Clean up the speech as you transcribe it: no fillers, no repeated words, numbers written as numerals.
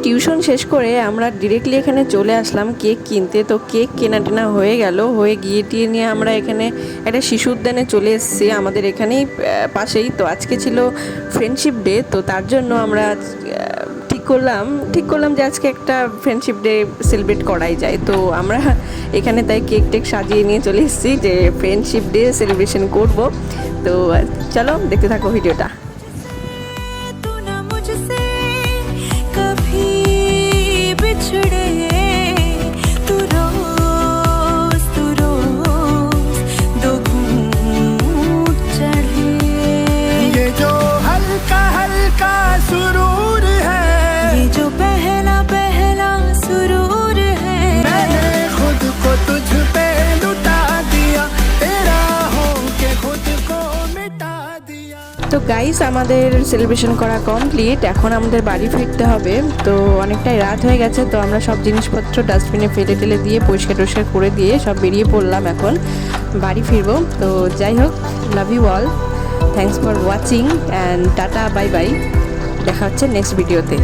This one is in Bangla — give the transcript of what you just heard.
টিউশন শেষ করে আমরা ডিরেক্টলি এখানে চলে আসলাম কেক কিনতে। তো কেক কেনা টেনা হয়ে গেল, হয়ে গিয়ে টিয়ে নিয়ে আমরা এখানে একটা শিশু উদ্যানে চলে এসেছি, আমাদের এখানেই পাশেই। তো আজকে ছিল ফ্রেন্ডশিপ ডে, তো তার জন্য আমরা ঠিক করলাম যে আজকে একটা ফ্রেন্ডশিপ ডে সেলিব্রেট করাই যায়। তো আমরা এখানে তাই কেক টেক সাজিয়ে নিয়ে চলে এসেছি যে ফ্রেন্ডশিপ ডে সেলিব্রেশন করব। তো চলো দেখতে থাকো ভিডিওটা। তো গাইস, আমাদের সেলিব্রেশন করা কমপ্লিট, এখন আমাদের বাড়ি ফিরতে হবে। তো অনেকটাই রাত হয়ে গেছে, তো আমরা সব জিনিসপত্র ডাস্টবিনে ফেলে টেলে দিয়ে পরিষ্কার টরিষ্কার করে দিয়ে সব বেরিয়ে পড়লাম, এখন বাড়ি ফিরবো। তো যাই হোক, love you all, thanks for watching and tata, bye bye, দেখা হচ্ছে নেক্সট ভিডিওতে।